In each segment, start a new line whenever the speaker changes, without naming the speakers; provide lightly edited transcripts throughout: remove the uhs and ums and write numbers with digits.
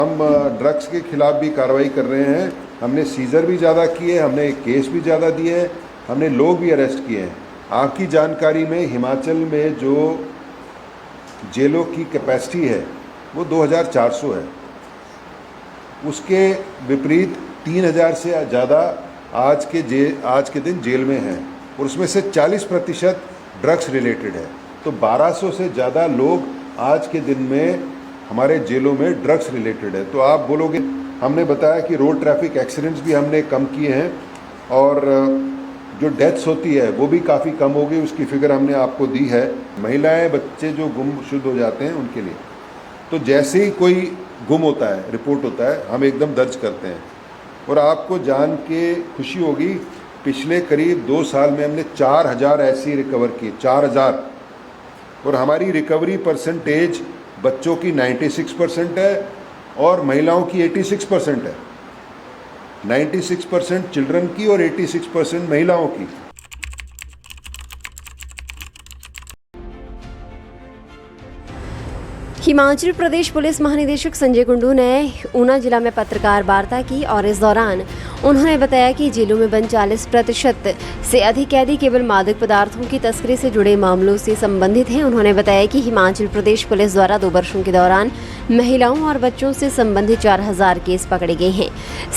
हम ड्रग्स के खिलाफ भी कार्रवाई कर रहे हैं। हमने सीजर भी ज़्यादा किए, हमने केस भी ज़्यादा दिए हैं, हमने लोग भी अरेस्ट किए हैं। आपकी जानकारी में हिमाचल में जो जेलों की कैपेसिटी है वो 2400 है। उसके विपरीत 3000 से ज़्यादा आज के दिन जेल में हैं और उसमें से 40% ड्रग्स रिलेटेड है। तो 1200 से ज़्यादा लोग आज के दिन में हमारे जेलों में ड्रग्स रिलेटेड है। तो आप बोलोगे, हमने बताया कि रोड ट्रैफिक एक्सीडेंट्स भी हमने कम किए हैं और जो डेथ्स होती है वो भी काफ़ी कम हो गई, उसकी फिगर हमने आपको दी है। महिलाएं, बच्चे जो गुमशुद हो जाते हैं उनके लिए, तो जैसे ही कोई गुम होता है, रिपोर्ट होता है, हम एकदम दर्ज करते हैं। और आपको जान के खुशी होगी, पिछले करीब 2 साल में हमने 4000 ऐसी रिकवर की, 4000। और हमारी रिकवरी परसेंटेज बच्चों की 96% है और महिलाओं की 86% है। 96% चिल्ड्रन की और 86% महिलाओं की।
हिमाचल प्रदेश पुलिस महानिदेशक संजय कुंडू ने ऊना जिला में पत्रकार वार्ता की और इस दौरान उन्होंने बताया कि जेलों में बंद 40% से अधिक कैदी केवल मादक पदार्थों की तस्करी से जुड़े मामलों से संबंधित हैं। उन्होंने बताया कि हिमाचल प्रदेश पुलिस द्वारा 2 वर्षों के दौरान महिलाओं और बच्चों से संबंधित 4000 केस पकड़े गए हैं।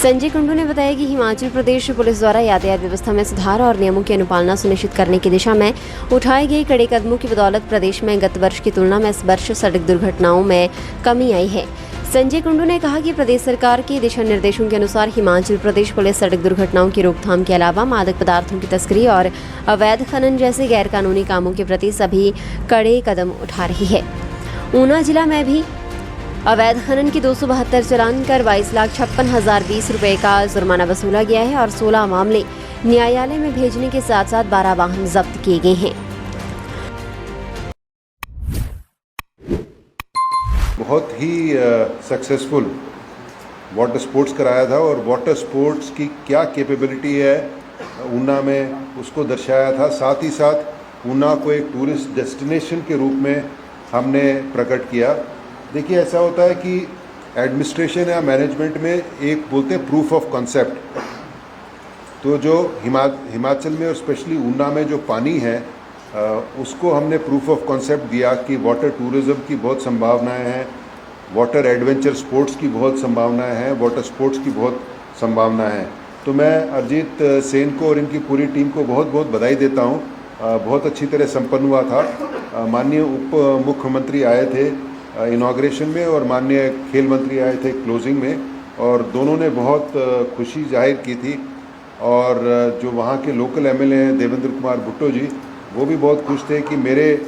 संजय कुंडू ने बताया कि हिमाचल प्रदेश पुलिस द्वारा यातायात व्यवस्था में सुधार और नियमों की अनुपालना सुनिश्चित करने की दिशा में उठाए गए कड़े कदमों की बदौलत प्रदेश में गत वर्ष की तुलना में इस वर्ष सड़क दुर्घटनाओं में कमी आई है। संजय कुंडू ने कहा कि प्रदेश सरकार के दिशा निर्देशों के अनुसार हिमाचल प्रदेश पुलिस सड़क दुर्घटनाओं की रोकथाम के अलावा मादक पदार्थों की तस्करी और अवैध खनन जैसे गैरकानूनी कामों के प्रति सभी कड़े कदम उठा रही है। ऊना जिला में भी अवैध खनन की 272 चालान कर 22,56,020 रुपये का जुर्माना वसूला गया है और 16 मामले न्यायालय में भेजने के साथ साथ 12 वाहन जब्त किए गए हैं।
बहुत ही सक्सेसफुल वाटर स्पोर्ट्स कराया था और वाटर स्पोर्ट्स की क्या कैपेबिलिटी है ऊना में, उसको दर्शाया था। साथ ही साथ ऊना को एक टूरिस्ट डेस्टिनेशन के रूप में हमने प्रकट किया। देखिए, ऐसा होता है कि एडमिनिस्ट्रेशन या मैनेजमेंट में एक बोलते हैं प्रूफ ऑफ कॉन्सेप्ट। तो जो हिमाचल में और स्पेशली ऊना में जो पानी है उसको हमने प्रूफ ऑफ कॉन्सेप्ट दिया कि वाटर टूरिज़्म की बहुत संभावनाएं हैं, वाटर एडवेंचर स्पोर्ट्स की बहुत संभावनाएं हैं, वाटर स्पोर्ट्स की बहुत संभावनाएं हैं। तो मैं अरिजीत सेन को और इनकी पूरी टीम को बहुत बहुत बधाई देता हूं। बहुत अच्छी तरह संपन्न हुआ था। माननीय उप मुख्यमंत्री आए थे इनॉग्रेशन में और माननीय खेल मंत्री आए थे क्लोजिंग में, और दोनों ने बहुत खुशी जाहिर की थी। और जो वहाँ के लोकल एमएलए हैं देवेंद्र कुमार भुट्टो जी, वो भी बहुत खुश थे कि मेरे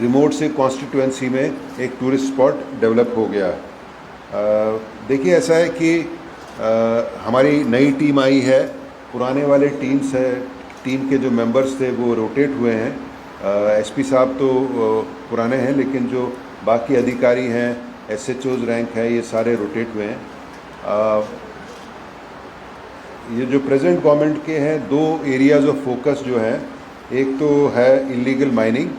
रिमोट से कॉन्स्टिट्यूएंसी में एक टूरिस्ट स्पॉट डेवलप हो गया। देखिए, ऐसा है कि हमारी नई टीम आई है, पुराने वाले टीम के जो मेंबर्स थे वो रोटेट हुए हैं। एसपी साहब तो पुराने हैं, लेकिन जो बाकी अधिकारी हैं, एसएचओज रैंक है, ये सारे रोटेट हुए हैं। ये जो प्रेजेंट गवर्नमेंट के हैं 2 एरियाज़ ऑफ फोकस जो हैं, एक तो है इलीगल माइनिंग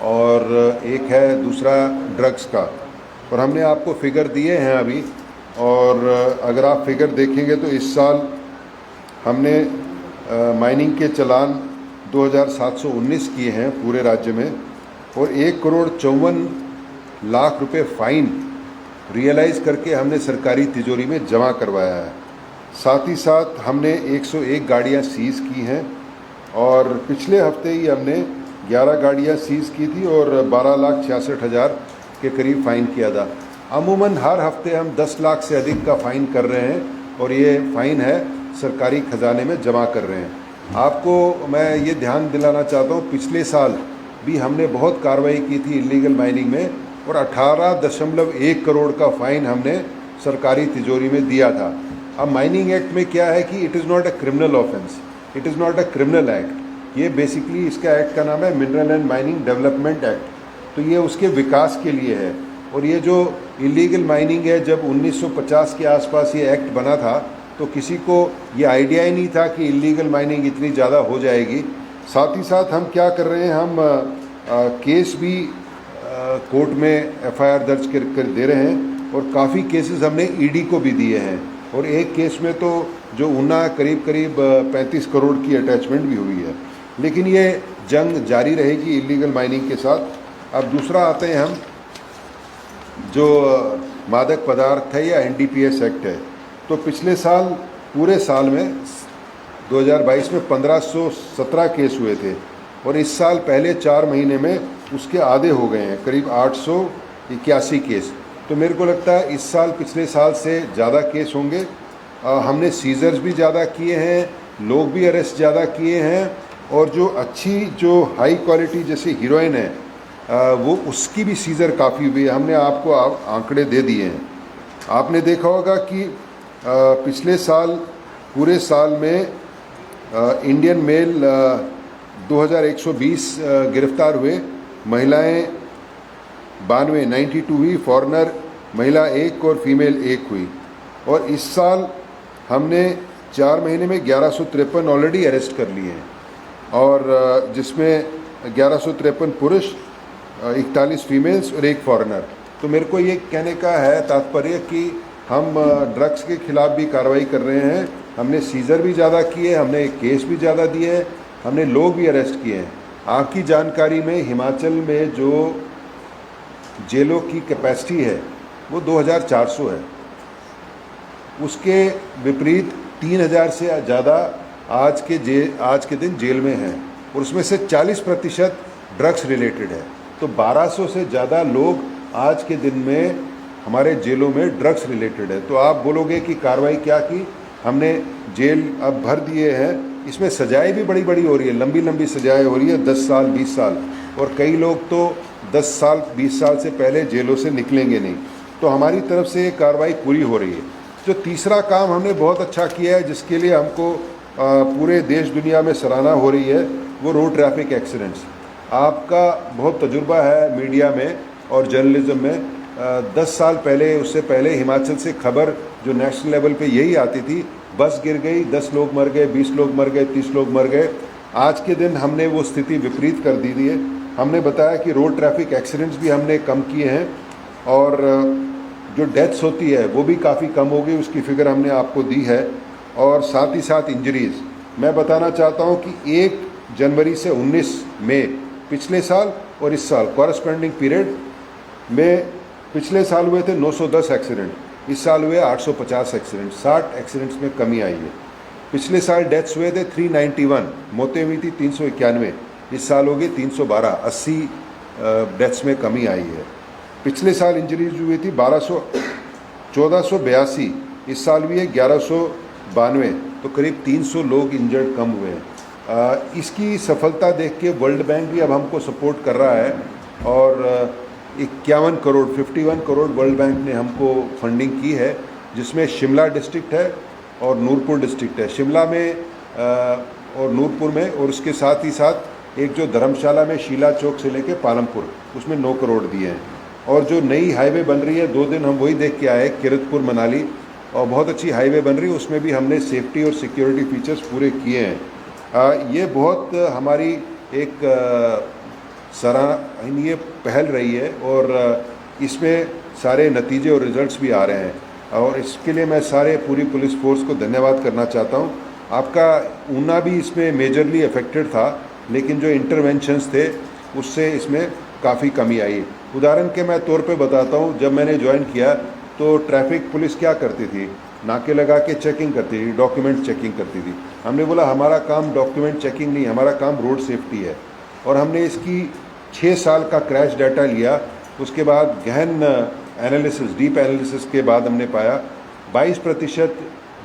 और एक है दूसरा ड्रग्स का। और हमने आपको फिगर दिए हैं अभी, और अगर आप फिगर देखेंगे तो इस साल हमने माइनिंग के चालान 2719 किए हैं पूरे राज्य में और 1,54,00,000 रुपये फ़ाइन रियलाइज़ करके हमने सरकारी तिजोरी में जमा करवाया है। साथ ही साथ हमने 101 गाड़ियाँ सीज़ की हैं और पिछले हफ्ते ही हमने 11 गाड़ियाँ सीज़ की थी और 12,66,000 के करीब फ़ाइन किया था। अमूमन हर हफ्ते हम 10 लाख से अधिक का फ़ाइन कर रहे हैं और ये फ़ाइन है सरकारी खजाने में जमा कर रहे हैं। आपको मैं ये ध्यान दिलाना चाहता हूँ, पिछले साल भी हमने बहुत कार्रवाई की थी इलीगल माइनिंग में और 18.1 करोड़ का फ़ाइन हमने सरकारी तिजोरी में दिया था। अब माइनिंग एक्ट में क्या है कि it is not a criminal offence, it is not a criminal act. ये बेसिकली इसका एक्ट का नाम है mineral and mining development act. तो ये उसके विकास के लिए है। और ये जो इलीगल माइनिंग है, जब 1950 के आसपास ये एक्ट बना था तो किसी को ये आइडिया ही नहीं था कि इलीगल माइनिंग इतनी ज़्यादा हो जाएगी। साथ ही साथ हम क्या कर रहे हैं, हम केस भी कोर्ट में एफआईआर दर्ज कर दे रहे हैं और काफ़ी केसेस हमने ईडी को भी दिए हैं, और एक केस में तो जो ऊना करीब 35 करोड़ की अटैचमेंट भी हुई है। लेकिन ये जंग जारी रहेगी इलीगल माइनिंग के साथ। अब दूसरा आते हैं हम, जो मादक पदार्थ है या एनडीपीएस एक्ट है। तो पिछले साल पूरे साल में 2022 में 1517 केस हुए थे, और इस साल पहले 4 महीने में उसके आधे हो गए हैं, करीब 881 केस। तो मेरे को लगता है इस साल पिछले साल से ज़्यादा केस होंगे। हमने सीजर्स भी ज़्यादा किए हैं, लोग भी अरेस्ट ज़्यादा किए हैं, और जो हाई क्वालिटी जैसे हीरोइन है वो उसकी भी सीजर काफ़ी हुई है। हमने आपको आंकड़े दे दिए हैं। आपने देखा होगा कि पिछले साल पूरे साल में इंडियन मेल 2120 गिरफ्तार हुए, महिलाएं 92 हुई, फॉरेनर महिला 1 और फीमेल 1 हुई। और इस साल हमने 4 महीने में 1153 ऑलरेडी अरेस्ट कर लिए हैं, और जिसमें 1153 पुरुष, 41 फीमेल्स और 1 फॉरेनर। तो मेरे को ये कहने का है तात्पर्य कि हम ड्रग्स के खिलाफ भी कार्रवाई कर रहे हैं। हमने सीजर भी ज़्यादा किए, हमने केस भी ज़्यादा दिए हैं, हमने लोग भी अरेस्ट किए हैं। आपकी जानकारी में हिमाचल में जो जेलों की कैपेसिटी है वो 2400 है। उसके विपरीत 3000 से ज़्यादा आज के दिन जेल में हैं, और उसमें से 40% ड्रग्स रिलेटेड है। तो 1200 से ज़्यादा लोग आज के दिन में हमारे जेलों में ड्रग्स रिलेटेड है। तो आप बोलोगे कि कार्रवाई क्या की, हमने जेल अब भर दिए हैं। इसमें सजाएं भी बड़ी बड़ी हो रही है, लंबी लंबी सजाएं हो रही है, 10 साल 20 साल, और कई लोग तो 10 साल 20 साल से पहले जेलों से निकलेंगे नहीं। तो हमारी तरफ से ये कार्रवाई पूरी हो रही है। जो तीसरा काम हमने बहुत अच्छा किया है, जिसके लिए हमको पूरे देश दुनिया में सराहना हो रही है, वो रोड ट्रैफिक एक्सीडेंट्स। आपका बहुत तजुर्बा है मीडिया में और जर्नलिज्म में। 10 साल पहले, उससे पहले हिमाचल से खबर जो नेशनल लेवल पे यही आती थी, बस गिर गई, 10 लोग मर गए, 20 लोग मर गए, 30 लोग मर गए। आज के दिन हमने वो स्थिति विपरीत कर दी है। हमने बताया कि रोड ट्रैफिक एक्सीडेंट्स भी हमने कम किए हैं, और जो डेथ्स होती है वो भी काफ़ी कम हो गई, उसकी फिगर हमने आपको दी है। और साथ ही साथ इंजरीज़, मैं बताना चाहता हूँ कि 1 जनवरी से 19 मई पिछले साल और इस साल कॉरस्पॉन्डिंग पीरियड में, पिछले साल हुए थे 910 एक्सीडेंट, इस साल हुए 850 एक्सीडेंट, 60 एक्सीडेंट्स में कमी आई है। पिछले साल डेथ्स हुए थे 391, मौतें हुई थी 391, इस साल हो गए 312, 80 डेथ्स में कमी आई है। पिछले साल इंजरीज हुई थी 1482, इस साल हुई है 1192, तो करीब 300 लोग इंजर्ड कम हुए हैं। इसकी सफलता देख के वर्ल्ड बैंक भी अब हमको सपोर्ट कर रहा है, और 51 करोड़ 51 करोड़ वर्ल्ड बैंक ने हमको फंडिंग की है, जिसमें शिमला डिस्ट्रिक्ट है और नूरपुर डिस्ट्रिक्ट है। शिमला में और नूरपुर में, और उसके साथ ही साथ एक जो धर्मशाला में शीला चौक से लेके पालमपुर, उसमें 9 करोड़ दिए हैं। और जो नई हाईवे बन रही है, 2 दिन हम वही देख के आए, किरतपुर मनाली, और बहुत अच्छी हाईवे बन रही है, उसमें भी हमने सेफ्टी और सिक्योरिटी फीचर्स पूरे किए हैं। ये बहुत हमारी एक सराहनीय पहल रही है, और इसमें सारे नतीजे और रिजल्ट्स भी आ रहे हैं, और इसके लिए मैं पूरी पुलिस फोर्स को धन्यवाद करना चाहता हूँ। आपका ऊना भी इसमें मेजरली अफेक्टेड था, लेकिन जो इंटरवेंशंस थे उससे इसमें काफ़ी कमी आई। उदाहरण के मैं तौर पे बताता हूँ, जब मैंने ज्वाइन किया तो ट्रैफिक पुलिस क्या करती थी, नाके लगा के चेकिंग करती थी, डॉक्यूमेंट चेकिंग करती थी। हमने बोला हमारा काम डॉक्यूमेंट चेकिंग नहीं, हमारा काम रोड सेफ्टी है, और हमने इसकी 6 साल का क्रैश डाटा लिया। उसके बाद गहन एनालिसिस, डीप एनालिसिस के बाद हमने पाया 22%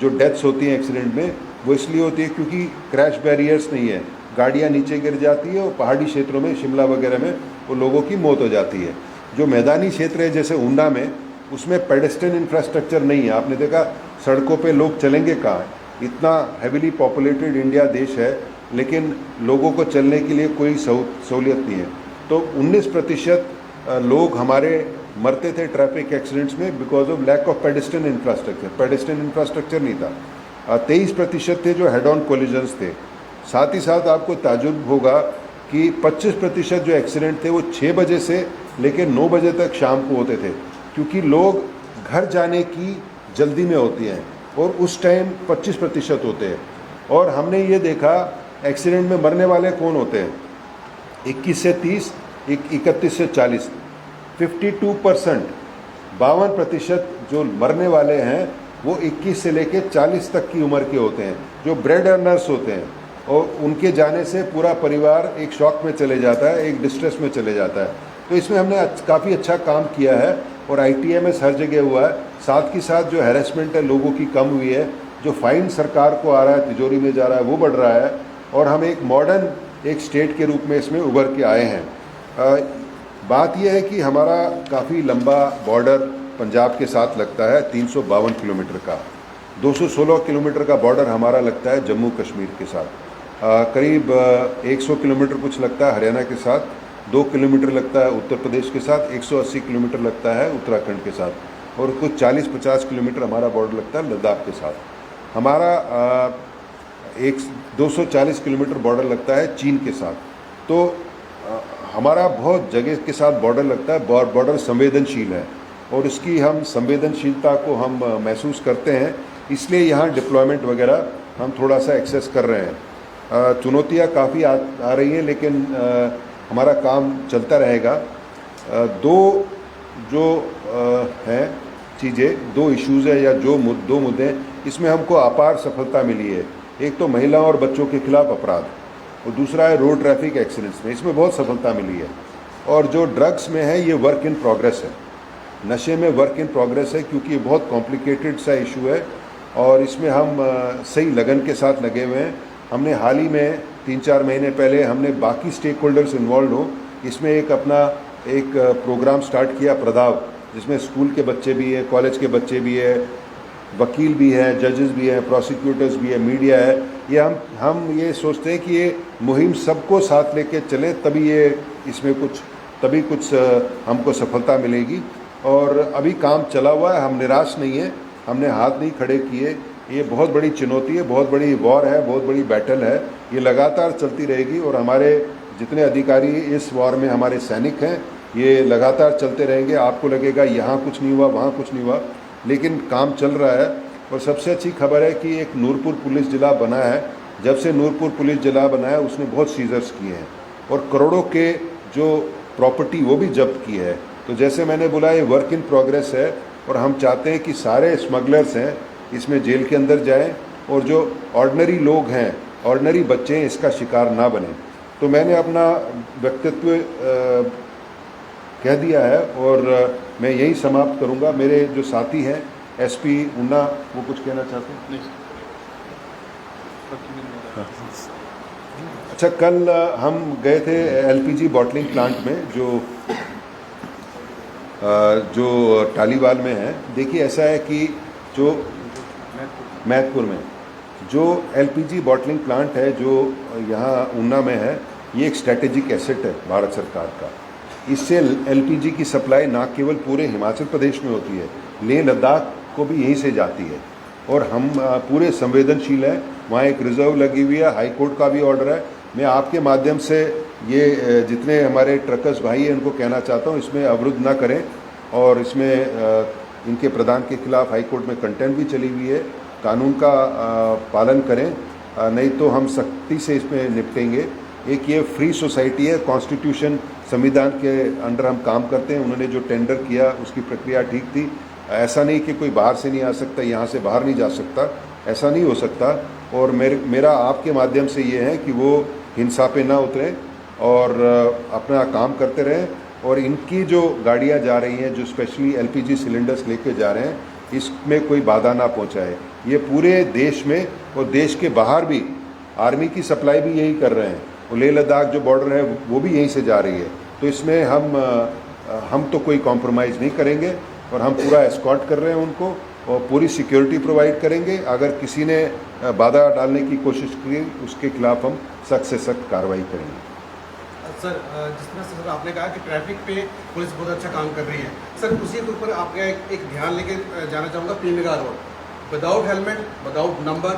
जो डेथ्स होती हैं एक्सीडेंट में, वो इसलिए होती है क्योंकि क्रैश बैरियर्स नहीं है, गाड़ियाँ नीचे गिर जाती है, और पहाड़ी क्षेत्रों में, शिमला वगैरह में, वो लोगों की मौत हो जाती है। जो मैदानी क्षेत्र है जैसे ऊना में, उसमें पेडेस्ट्रियन इंफ्रास्ट्रक्चर नहीं है। आपने देखा सड़कों पे लोग चलेंगे कहाँ, इतना हैविली पॉपुलेटेड इंडिया देश है, लेकिन लोगों को चलने के लिए कोई सहूलियत नहीं है। तो 19% लोग हमारे मरते थे ट्रैफिक एक्सीडेंट्स में because of lack of pedestrian infrastructure. Pedestrian infrastructure नहीं था। 23% थे जो हेड ऑन कोलिजन्स थे। साथ ही साथ आपको ताजुब होगा कि 25% जो एक्सीडेंट थे वो 6 बजे से लेकर 9 बजे तक शाम को होते थे, क्योंकि लोग घर जाने की जल्दी में होती हैं और उस टाइम 25% होते हैं। और हमने ये देखा एक्सीडेंट में मरने वाले कौन होते हैं, 21 से 30, 31 से 40, 52%, 52% जो मरने वाले हैं वो 21 से लेकर 40 तक की उम्र के होते हैं, जो ब्रेड अर्नर्स होते हैं। और उनके जाने से पूरा परिवार एक शॉक में चले जाता है, एक डिस्ट्रेस में चले जाता है। तो इसमें हमने काफ़ी अच्छा काम किया है और ITMS हर जगह हुआ है। साथ ही साथ जो हैरेसमेंट है लोगों की कम हुई है, जो फाइन सरकार को आ रहा है, तिजोरी में जा रहा है, वो बढ़ रहा है और हम एक मॉडर्न एक स्टेट के रूप में इसमें उभर के आए हैं। बात यह है कि हमारा काफ़ी लंबा बॉर्डर पंजाब के साथ लगता है, 352 किलोमीटर का। 216 किलोमीटर का बॉर्डर हमारा लगता है जम्मू कश्मीर के साथ। करीब 100 किलोमीटर कुछ लगता है हरियाणा के साथ, 2 किलोमीटर लगता है उत्तर प्रदेश के साथ, 180 किलोमीटर लगता है उत्तराखंड के साथ और कुछ 40-50 किलोमीटर हमारा बॉर्डर लगता है लद्दाख के साथ। हमारा 240 किलोमीटर बॉर्डर लगता है चीन के साथ। तो हमारा बहुत जगह के साथ बॉर्डर लगता है। बॉर्डर संवेदनशील है और इसकी हम संवेदनशीलता को हम महसूस करते हैं, इसलिए यहाँ डिप्लॉयमेंट वगैरह हम थोड़ा सा एक्सेस कर रहे हैं। चुनौतियाँ काफ़ी आ रही हैं, लेकिन हमारा काम चलता रहेगा। दो जो हैं चीज़ें, 2 इश्यूज़ है या जो 2 मुद्दे, इसमें हमको अपार सफलता मिली है। एक तो महिलाओं और बच्चों के खिलाफ अपराध और दूसरा है रोड ट्रैफिक एक्सीडेंट्स में, इसमें बहुत सफलता मिली है। और जो ड्रग्स में है ये वर्क इन प्रोग्रेस है, नशे में वर्क इन प्रोग्रेस है, क्योंकि ये बहुत कॉम्प्लिकेटेड सा इशू है और इसमें हम सही लगन के साथ लगे हुए हैं। हमने हाल ही में 3-4 महीने पहले हमने बाकी स्टेक होल्डर्स इन्वॉल्व हो इसमें एक अपना एक प्रोग्राम स्टार्ट किया प्रदाव, जिसमें स्कूल के बच्चे भी है, कॉलेज के बच्चे भी है, वकील भी हैं, जजेस भी हैं, प्रोसिक्यूटर्स भी है, मीडिया है। ये हम ये सोचते हैं कि ये मुहिम सबको साथ लेके चले, तभी ये इसमें कुछ हमको सफलता मिलेगी। और अभी काम चला हुआ है, हम निराश नहीं है, हमने हाथ नहीं खड़े किए। ये बहुत बड़ी चुनौती है, बहुत बड़ी वॉर है, बहुत बड़ी बैटल है, ये लगातार चलती रहेगी। और हमारे जितने अधिकारी इस वॉर में हमारे सैनिक हैं, ये लगातार चलते रहेंगे। आपको लगेगा यहाँ कुछ नहीं हुआ, वहाँ कुछ नहीं हुआ, लेकिन काम चल रहा है। और सबसे अच्छी खबर है कि एक नूरपुर पुलिस जिला बना है। जब से नूरपुर पुलिस जिला बना है उसने बहुत सीजर्स किए हैं और करोड़ों के जो प्रॉपर्टी वो भी जब्त की है। तो जैसे मैंने बोला, ये वर्क इन प्रोग्रेस है और हम चाहते हैं कि सारे स्मगलर्स हैं इसमें जेल के अंदर जाएं और जो ऑर्डिनरी लोग हैं, ऑर्डिनरी बच्चे हैं, इसका शिकार ना बने। तो मैंने अपना व्यक्तित्व कह दिया है और मैं यही समाप्त करूंगा। मेरे जो साथी हैं SP ऊना, वो कुछ कहना चाहते हैं? नहीं। अच्छा, कल हम गए थे LPG बॉटलिंग प्लांट में जो टालीवाल में है। देखिए, ऐसा है कि जो मैथपुर में जो LPG बॉटलिंग प्लांट है जो यहाँ ऊना में है, ये एक स्ट्रैटेजिक एसेट है भारत सरकार का। इससे LPG की सप्लाई ना केवल पूरे हिमाचल प्रदेश में होती है, लेह लद्दाख को भी यहीं से जाती है और हम पूरे संवेदनशील हैं। वहाँ एक रिजर्व लगी हुई है, हाई कोर्ट का भी ऑर्डर है। मैं आपके माध्यम से ये जितने हमारे ट्रकर्स भाई हैं उनको कहना चाहता हूँ, इसमें अवरुद्ध ना करें और इसमें इनके प्रदान के खिलाफ हाई कोर्ट में कंटेम्प्ट भी चली हुई है। कानून का पालन करें, नहीं तो हम सख्ती से इसमें निपटेंगे। एक ये फ्री सोसाइटी है, कॉन्स्टिट्यूशन संविधान के अंडर हम काम करते हैं। उन्होंने जो टेंडर किया उसकी प्रक्रिया ठीक थी। ऐसा नहीं कि कोई बाहर से नहीं आ सकता, यहाँ से बाहर नहीं जा सकता, ऐसा नहीं हो सकता। और मेरा आपके माध्यम से ये है कि वो हिंसा पे ना उतरें और अपना काम करते रहें। और इनकी जो गाड़ियाँ जा रही हैं, जो स्पेशली LPG सिलेंडर्स लेके जा रहे हैं, इसमें कोई बाधा ना पहुँचाए। ये पूरे देश में और देश के बाहर भी आर्मी की सप्लाई भी यही कर रहे हैं और लेह लद्दाख जो बॉर्डर है वो भी यहीं से जा रही है। तो इसमें हम तो कोई कॉम्प्रोमाइज़ नहीं करेंगे और हम पूरा एस्कॉर्ट कर रहे हैं उनको और पूरी सिक्योरिटी प्रोवाइड करेंगे। अगर किसी ने बाधा डालने की कोशिश की, उसके खिलाफ हम सख्त से सख्त कार्रवाई करेंगे।
सर, जिस तरह से सर आपने कहा कि ट्रैफिक पे पुलिस बहुत अच्छा काम कर रही है, सर उसी के ऊपर आपका एक ध्यान लेके जाना चाहूँगा। पीनगा road, without helmet, without number,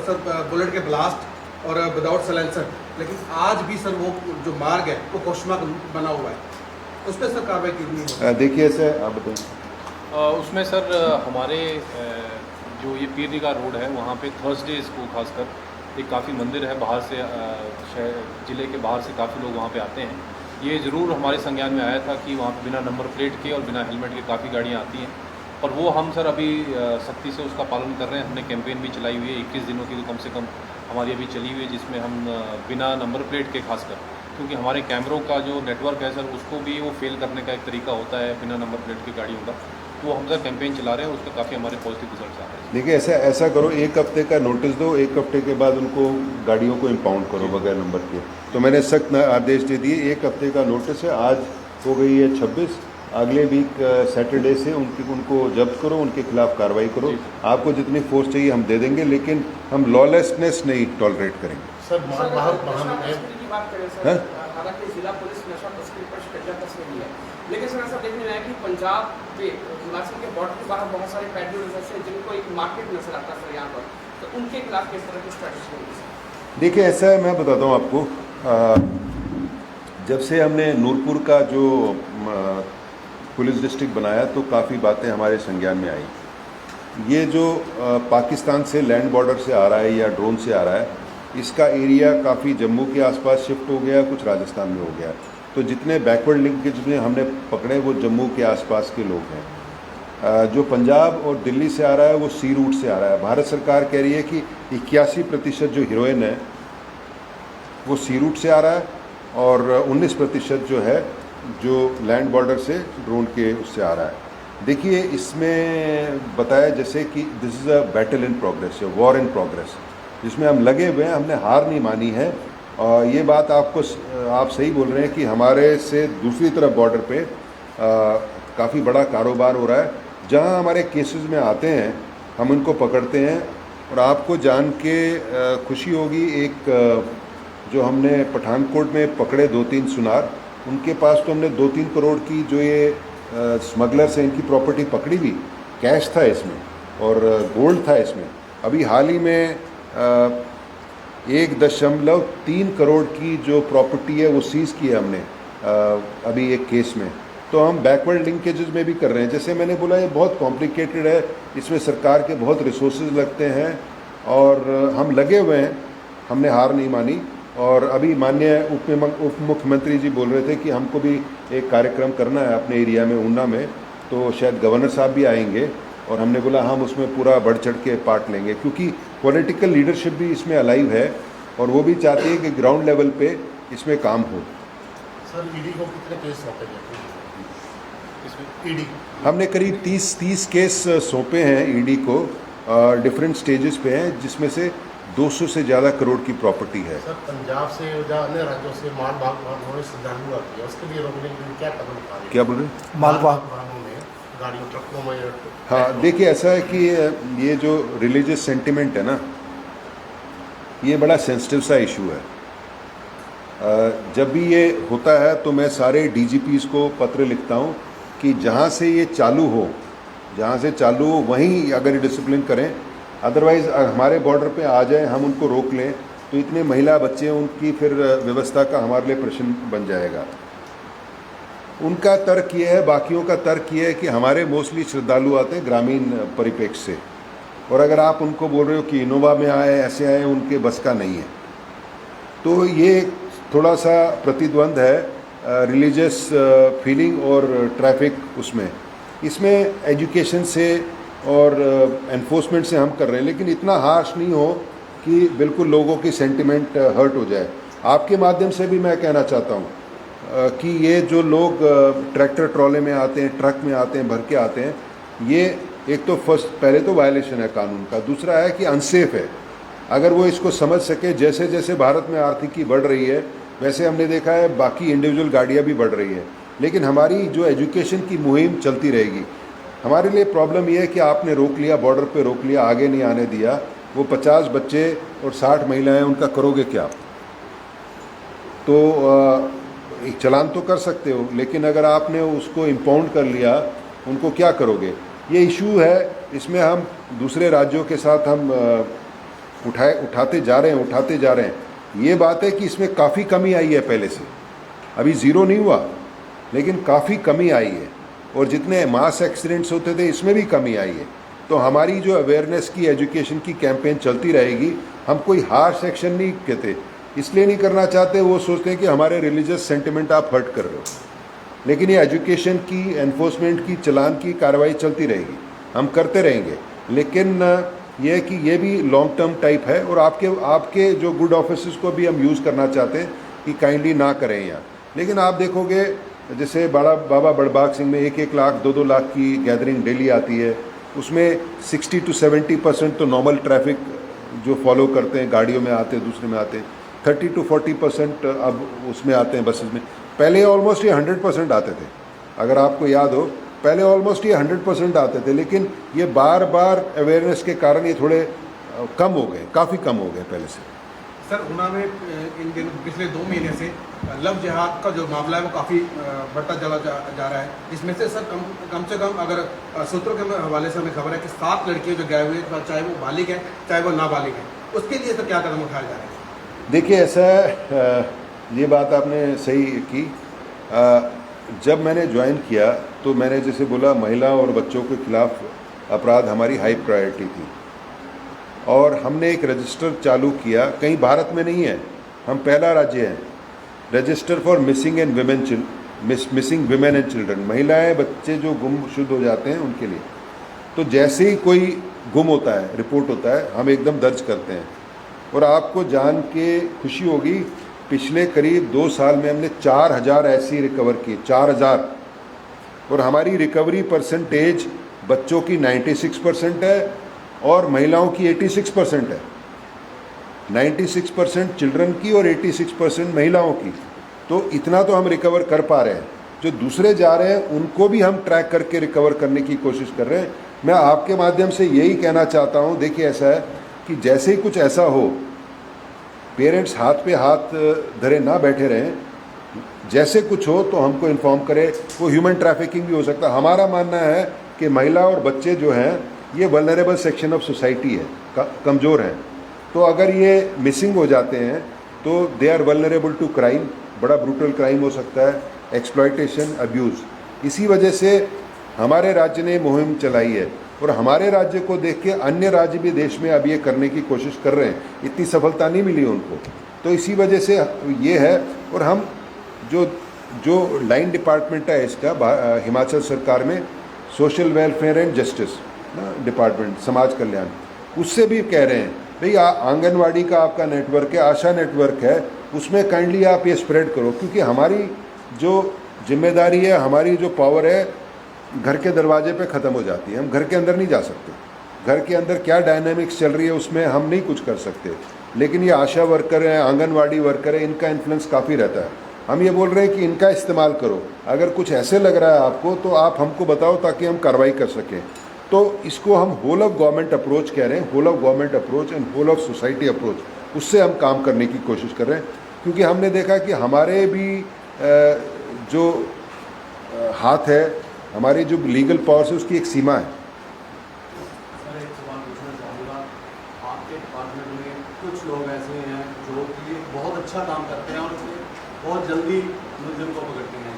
sir bullet के ब्लास्ट और विदाउट साइलेंसर, लेकिन आज भी सर वो जो मार्ग है वो क्वेश्चन मार्क बना हुआ है, उस पर सर कार्रवाई क्यों नहीं हो?
देखिए, ऐसे आप बताएं।
उसमें सर हमारे जो ये पीर निगाह रोड है वहाँ पे थर्सडेज को खासकर एक काफ़ी मंदिर है, बाहर से ज़िले के बाहर से काफ़ी लोग वहाँ पे आते हैं। ये ज़रूर हमारे संज्ञान में आया था कि वहाँ पे बिना नंबर प्लेट के और बिना हेलमेट के काफ़ी गाड़ियाँ आती हैं, और वो हम सर अभी सख्ती से उसका पालन कर रहे हैं। हमने कैंपेन भी चलाई हुई है 21 दिनों की, तो कम से कम हमारी अभी चली हुई है, जिसमें हम बिना नंबर प्लेट के खासकर, क्योंकि हमारे कैमरों का जो नेटवर्क है सर उसको भी वो फेल करने का एक तरीका होता है बिना नंबर प्लेट की गाड़ियों का, वो हम सर कैंपेन चला रहे हैं, उसका काफ़ी हमारे पॉजिटिव रिजल्ट आ रहे हैं।
देखिए ऐसा करो, 1 हफ्ते का नोटिस दो, 1 हफ्ते के बाद उनको गाड़ियों को इम्पाउंड करो बगैर नंबर के। तो मैंने सख्त आदेश दे दिए, 1 हफ्ते का नोटिस है, आज हो गई है 26, अगले वीक सैटरडे से उनको जब्त करो, उनके खिलाफ कार्रवाई करो। आपको जितनी फोर्स चाहिए हम दे देंगे, लेकिन हम लॉलेसनेस नहीं टॉलरेट करेंगे।
सर की बात करें सर, हालांकि जिला पुलिस नशा तस्करी पर कब्जा कर रही है, लेकिन सर ऐसा देखने में आया कि पंजाब के हिमाचल के बॉर्डर के बाहर बहुत सारे पेट्रोल जैसे जिनको एक मार्केट नजर आता है सर यहाँ पर, तो उनके खिलाफ किस तरह की स्ट्रैटेजी होगी?
देखिए ऐसा है, मैं बताता हूँ आपको, जब से हमने नूरपुर का जो पुलिस डिस्ट्रिक्ट बनाया तो काफ़ी बातें हमारे संज्ञान में आई। ये जो पाकिस्तान से लैंड बॉर्डर से आ रहा है या ड्रोन से आ रहा है, इसका एरिया काफ़ी जम्मू के आसपास शिफ्ट हो गया, कुछ राजस्थान में हो गया। तो जितने बैकवर्ड लिंकेज में हमने पकड़े वो जम्मू के आसपास के लोग हैं। जो पंजाब और दिल्ली से आ रहा है वो सी रूट से आ रहा है। भारत सरकार कह रही है कि 81% जो हीरोइन है वो सी रूट से आ रहा है, और 19% जो है जो लैंड बॉर्डर से ड्रोन के उससे आ रहा है। देखिए इसमें बताया जैसे कि this is a battle in progress, या वॉर इन प्रोग्रेस, जिसमें हम लगे हुए हैं, हमने हार नहीं मानी है। और ये बात आप सही बोल रहे हैं कि हमारे से दूसरी तरफ बॉर्डर पे काफ़ी बड़ा कारोबार हो रहा है। जहां हमारे केसेस में आते हैं हम उनको पकड़ते हैं, और आपको जान के खुशी होगी, एक जो हमने पठानकोट में पकड़े 2-3 सुनार, उनके पास तो हमने 2-3 करोड़ की जो ये स्मगलर से इनकी प्रॉपर्टी पकड़ी हुई, कैश था इसमें और गोल्ड था इसमें। अभी हाल ही में 1.3 करोड़ की जो प्रॉपर्टी है वो सीज़ की है हमने अभी एक केस में। तो हम बैकवर्ड लिंकेजेस में भी कर रहे हैं। जैसे मैंने बोला ये बहुत कॉम्प्लिकेटेड है, इसमें सरकार के बहुत रिसोर्सेज लगते हैं, और हम लगे हुए हैं, हमने हार नहीं मानी। और अभी माननीय उप मुख्यमंत्री जी बोल रहे थे कि हमको भी एक कार्यक्रम करना है अपने एरिया में, ऊना में, तो शायद गवर्नर साहब भी आएंगे, और हमने बोला हम उसमें पूरा बढ़ चढ़ के पार्ट लेंगे, क्योंकि पॉलिटिकल लीडरशिप भी इसमें अलाइव है और वो भी चाहती है कि ग्राउंड लेवल पे इसमें काम हो।
सर ईडी को कितने केस सौंपे गए? ईडी
हमने करीब 30 केस सौंपे हैं ईडी को, डिफरेंट स्टेजेस पे हैं, जिसमें से 200 से ज़्यादा करोड़ की प्रॉपर्टी है।
सर पंजाब से या अन्य राज्यों से माल वाहनों श्रद्धालु आती है, उसके लिए रोकने के लिए क्या कदम उठा रहे हैं?
क्या बोल रहे हैं?
माल वाहनों में, गाड़ियों, ट्रकों में।
हाँ देखिए ऐसा है कि ये जो रिलीजियस सेंटिमेंट है ना, ये बड़ा सेंसिटिव सा इशू है। जब भी ये होता है तो मैं सारे डीजीपीज़ को पत्र लिखता हूँ कि जहाँ से ये चालू हो, वहीं अगर डिसिप्लिन करें, अदरवाइज़ हमारे बॉर्डर पे आ जाए, हम उनको रोक लें, तो इतने महिला बच्चे हैं, उनकी फिर व्यवस्था का हमारे लिए प्रश्न बन जाएगा। उनका तर्क ये है, बाकियों का तर्क ये है कि हमारे मोस्टली श्रद्धालु आते हैं ग्रामीण परिप्रेक्ष्य से, और अगर आप उनको बोल रहे हो कि इनोवा में आए, ऐसे आए, उनके बस का नहीं है। तो ये थोड़ा सा प्रतिद्वंद है रिलीजियस फीलिंग और ट्रैफिक इसमें एजुकेशन से और एनफोर्समेंट से हम कर रहे हैं, लेकिन इतना हार्श नहीं हो कि बिल्कुल लोगों की सेंटिमेंट हर्ट हो जाए। आपके माध्यम से भी मैं कहना चाहता हूँ कि ये जो लोग ट्रैक्टर ट्रॉले में आते हैं, ट्रक में आते हैं, भर के आते हैं, ये एक तो पहले तो वायलेशन है कानून का, दूसरा है कि अनसेफ है। अगर वो इसको समझ सके, जैसे जैसे भारत में आर्थिकी बढ़ रही है वैसे हमने देखा है बाकी इंडिविजुअल गाड़ियाँ भी बढ़ रही है, लेकिन हमारी जो एजुकेशन की मुहिम चलती रहेगी। हमारे लिए प्रॉब्लम ये है कि आपने रोक लिया, बॉर्डर पे रोक लिया, आगे नहीं आने दिया, वो 50 बच्चे और 60 महिलाएं, उनका करोगे क्या? तो एक चलान तो कर सकते हो, लेकिन अगर आपने उसको इम्पाउंड कर लिया, उनको क्या करोगे? ये इशू है, इसमें हम दूसरे राज्यों के साथ हम उठाते जा रहे हैं। ये बात है कि इसमें काफ़ी कमी आई है पहले से, अभी ज़ीरो नहीं हुआ, लेकिन काफ़ी कमी आई है। और जितने मास एक्सीडेंट्स होते थे इसमें भी कमी आई है। तो हमारी जो अवेयरनेस की, एजुकेशन की कैंपेन चलती रहेगी। हम कोई हार्श एक्शन नहीं कहते, इसलिए नहीं करना चाहते, वो सोचते हैं कि हमारे रिलीजियस सेंटिमेंट आप हर्ट कर रहे हो। लेकिन ये एजुकेशन की, एनफोर्समेंट की, चालान की कार्रवाई चलती रहेगी, हम करते रहेंगे। लेकिन ये है कि ये भी लॉन्ग टर्म टाइप है और आपके जो गुड ऑफिसर्स को भी हम यूज़ करना चाहते हैं कि काइंडली ना करें यहाँ। लेकिन आप देखोगे जैसे बाबा बड़बाग सिंह में 1-1 लाख 2-2 लाख की गैदरिंग डेली आती है, उसमें 60 to 70% तो नॉर्मल ट्रैफिक जो फॉलो करते हैं, गाड़ियों में आते हैं, दूसरे में आते हैं। 30 to 40% अब उसमें आते हैं बसेस में। पहले ऑलमोस्ट ये 100% आते थे, अगर आपको याद हो, पहले ऑलमोस्ट ये 100% आते थे। लेकिन ये बार बार अवेयरनेस के कारण ये थोड़े कम हो गए, काफ़ी कम हो गए पहले से।
सर ऊना में इन दिनों पिछले 2 महीने से लव जिहाद का जो मामला है वो काफ़ी बढ़ता चला जा रहा है। इसमें से सर कम से कम अगर सूत्रों के हवाले से हमें खबर है कि 7 लड़कियां जो गए हुए, चाहे वो बालिग हैं चाहे वो नाबालिग हैं, उसके लिए सर क्या कदम उठाया जा रहा है?
देखिए ऐसा ये बात आपने सही की। जब मैंने ज्वाइन किया तो मैंने जैसे बोला, महिला और बच्चों के खिलाफ अपराध हमारी हाई प्रायोरिटी थी और हमने एक रजिस्टर चालू किया। कहीं भारत में नहीं है, हम पहला राज्य हैं, register for missing women and children, महिलाएं बच्चे जो गुमशुद हो जाते हैं उनके लिए। तो जैसे ही कोई गुम होता है, रिपोर्ट होता है, हम एकदम दर्ज करते हैं। और आपको जान के खुशी होगी, पिछले करीब 2 साल में हमने 4000 ऐसी रिकवर की, 4000। और हमारी रिकवरी परसेंटेज बच्चों की 96% है और महिलाओं की 86% है। 96% चिल्ड्रन की और 86% महिलाओं की। तो इतना तो हम रिकवर कर पा रहे हैं। जो दूसरे जा रहे हैं उनको भी हम ट्रैक करके रिकवर करने की कोशिश कर रहे हैं। मैं आपके माध्यम से यही कहना चाहता हूँ, देखिए ऐसा है कि जैसे ही कुछ ऐसा हो, पेरेंट्स हाथ पे हाथ धरे ना बैठे रहें, जैसे कुछ हो तो हमको इन्फॉर्म करें। वो ह्यूमन ट्रैफिकिंग भी हो सकता है। हमारा मानना है कि महिला और बच्चे जो हैं ये वल्नरेबल सेक्शन ऑफ सोसाइटी है, कमज़ोर हैं। तो अगर ये मिसिंग हो जाते हैं तो they are vulnerable to crime, बड़ा ब्रूटल क्राइम हो सकता है, एक्सप्लॉयटेशन, अब्यूज़। इसी वजह से हमारे राज्य ने मुहिम चलाई है और हमारे राज्य को देख के अन्य राज्य भी देश में अब ये करने की कोशिश कर रहे हैं। इतनी सफलता नहीं मिली उनको, तो इसी वजह से ये है। और हम जो लाइन डिपार्टमेंट है इसका हिमाचल सरकार में, social welfare and justice department, समाज कल्याण, उससे भी कह रहे हैं भाई आंगनवाड़ी का आपका नेटवर्क है, आशा नेटवर्क है, उसमें काइंडली आप ये स्प्रेड करो। क्योंकि हमारी जो जिम्मेदारी है, हमारी जो पावर है, घर के दरवाजे पे ख़त्म हो जाती है। हम घर के अंदर नहीं जा सकते। घर के अंदर क्या डायनामिक्स चल रही है उसमें हम नहीं कुछ कर सकते। लेकिन ये आशा वर्कर हैं, आंगनवाड़ी वर्कर है, इनका इन्फ्लुएंस काफ़ी रहता है। हम ये बोल रहे हैं कि इनका इस्तेमाल करो। अगर कुछ ऐसे लग रहा है आपको तो आप हमको बताओ ताकि हम कार्रवाई कर सकें। तो इसको हम होल ऑफ गवर्नमेंट अप्रोच कह रहे हैं, whole of government approach and whole of society approach. उससे हम काम करने की कोशिश कर रहे हैं। क्योंकि हमने देखा कि हमारे भी जो हाथ है, हमारी जो लीगल पावर्स है, उसकी एक सीमा है।
सर एक सवाल पूछना चाहूँगा, आपके डिपार्टमेंट में कुछ लोग ऐसे हैं जो कि बहुत अच्छा काम करते हैं और बहुत जल्दी मुलजिम को पकड़ते हैं,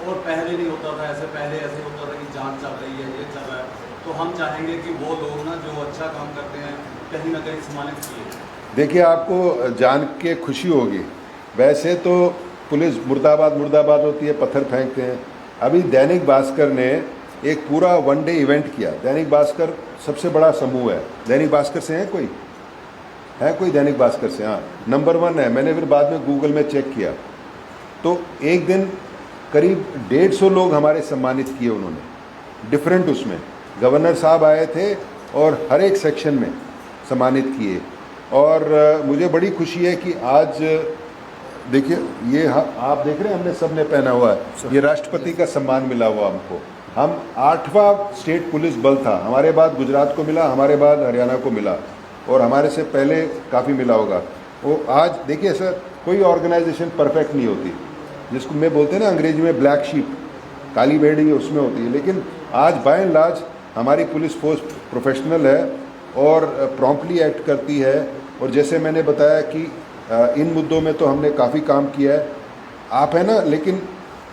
और पहले नहीं होता था ऐसे, पहले ऐसे होता था कि जांच चल रही है, ये चल रहा है। तो हम चाहेंगे कि वो लोग ना जो अच्छा काम करते हैं कहीं ना कहीं सम्मानित किए। देखिए
आपको जान के खुशी होगी, वैसे तो पुलिस मुर्दाबाद मुर्दाबाद होती है, पत्थर फेंकते हैं। अभी दैनिक भास्कर ने एक पूरा 1 डे इवेंट किया। दैनिक भास्कर सबसे बड़ा समूह है। दैनिक भास्कर से है कोई दैनिक भास्कर से? हाँ, नंबर 1 है। मैंने फिर बाद में गूगल में चेक किया तो एक दिन करीब 150 लोग हमारे सम्मानित किए उन्होंने, डिफरेंट। उसमें गवर्नर साहब आए थे और हर एक सेक्शन में सम्मानित किए। और मुझे बड़ी खुशी है कि आज देखिए ये आप देख रहे हैं, हमने सबने पहना हुआ है, ये राष्ट्रपति का सम्मान मिला हुआ हमको। हम 8वां स्टेट पुलिस बल था। हमारे बाद गुजरात को मिला, हमारे बाद हरियाणा को मिला और हमारे से पहले काफ़ी मिला होगा। वो आज देखिए सर, कोई ऑर्गेनाइजेशन परफेक्ट नहीं होती, जिसको मैं बोलते हैं ना अंग्रेजी में ब्लैक शीप, काली भेड़ी उसमें होती है। लेकिन आज बाय एंड लार्ज हमारी पुलिस फोर्स प्रोफेशनल है और प्रॉम्प्टली एक्ट करती है। और जैसे मैंने बताया कि इन मुद्दों में तो हमने काफ़ी काम किया है। आप है ना, लेकिन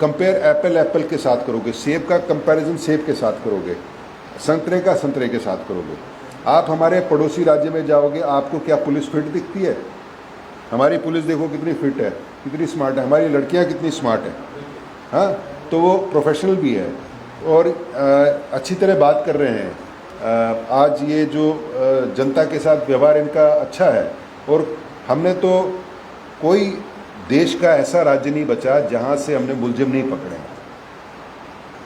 कंपेयर एप्पल के साथ करोगे, सेब का कंपैरिजन सेब के साथ करोगे, संतरे का संतरे के साथ करोगे। आप हमारे पड़ोसी राज्य में जाओगे, आपको क्या पुलिस फिट दिखती है? हमारी पुलिस देखो कितनी फिट है, कितनी स्मार्ट है, हमारी लड़कियां कितनी स्मार्ट है, हाँ, तो वो प्रोफेशनल भी है और अच्छी तरह बात कर रहे हैं। आज ये जो जनता के साथ व्यवहार इनका अच्छा है और हमने तो कोई देश का ऐसा राज्य नहीं बचा जहाँ से हमने मुलजिम नहीं पकड़े।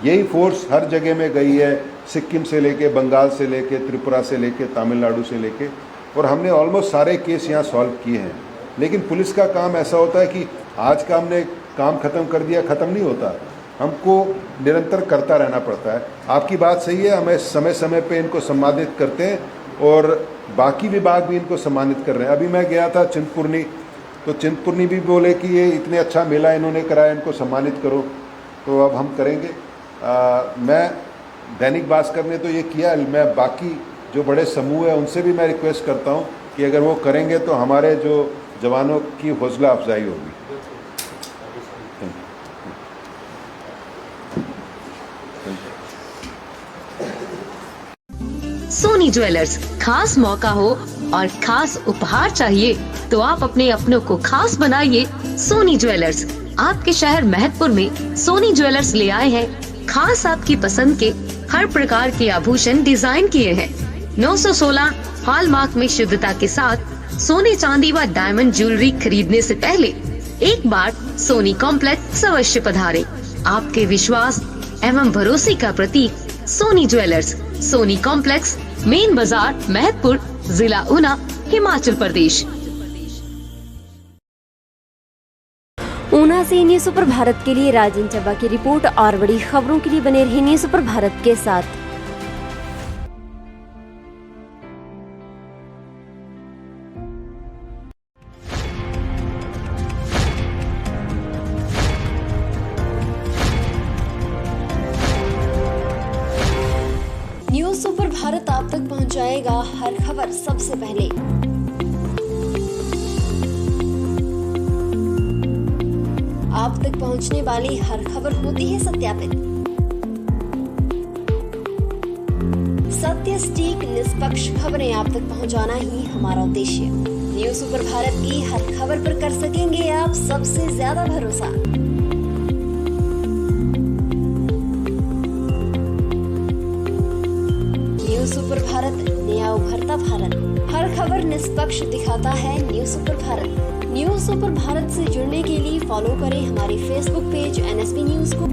यही फोर्स हर जगह में गई है, सिक्किम से लेके, बंगाल से लेके, त्रिपुरा से लेके, तमिलनाडु से लेके, और हमने ऑलमोस्ट सारे केस यहाँ सॉल्व किए हैं। लेकिन पुलिस का काम ऐसा होता है कि आज का हमने काम ख़त्म कर दिया, ख़त्म नहीं होता, हमको निरंतर करता रहना पड़ता है। आपकी बात सही है, हमें समय समय पे इनको सम्मानित करते हैं और बाकी विभाग भी इनको सम्मानित कर रहे हैं। अभी मैं गया था चिंतपूर्णी, तो चिंतपूर्णी भी बोले कि ये इतने अच्छा मेला इन्होंने कराया, इनको सम्मानित करो, तो अब हम करेंगे। मैं दैनिक भास्कर ने तो ये किया, मैं बाकी जो बड़े समूह है उनसे भी मैं रिक्वेस्ट करता हूँ कि अगर वो करेंगे तो हमारे जो जवानों की हौसला अफजाई होगी।
सोनी ज्वेलर्स, खास मौका हो और खास उपहार चाहिए तो आप अपने अपनों को खास बनाइए। सोनी ज्वेलर्स आपके शहर महतपुर में सोनी ज्वेलर्स ले आए हैं खास आपकी पसंद के हर प्रकार के आभूषण डिजाइन किए हैं। 916 हॉलमार्क में शुद्धता के साथ सोने चांदी व डायमंड ज्वेलरी खरीदने से पहले एक बार सोनी कॉम्प्लेक्स अवश्य पधारें। आपके विश्वास एवं भरोसे का प्रतीक Soni jewellers, Soni complex, main बाजार, महतपुर, जिला ऊना, हिमाचल प्रदेश।
ऊना से न्यूज़ सुपर भारत के लिए राजन चब्बा की रिपोर्ट। और बड़ी खबरों के लिए बने रहिए न्यूज़ सुपर भारत के साथ। न्यूज़ सुपर भारत आप तक पहुंचाएगा हर खबर सबसे पहले। आप तक पहुंचने वाली हर खबर होती है सत्यापित, सत्य, सटीक, निष्पक्ष खबरें आप तक पहुंचाना ही हमारा उद्देश्य। न्यूज़ सुपर भारत की हर खबर पर कर सकेंगे आप सबसे ज्यादा भरोसा। न्यूज़ सुपर भारत, नया उभरता भारत। हर खबर निष्पक्ष दिखाता है news super Bharat. News super Bharat से जुड़ने के लिए फॉलो करें हमारे फेसबुक पेज NSB न्यूज़ को।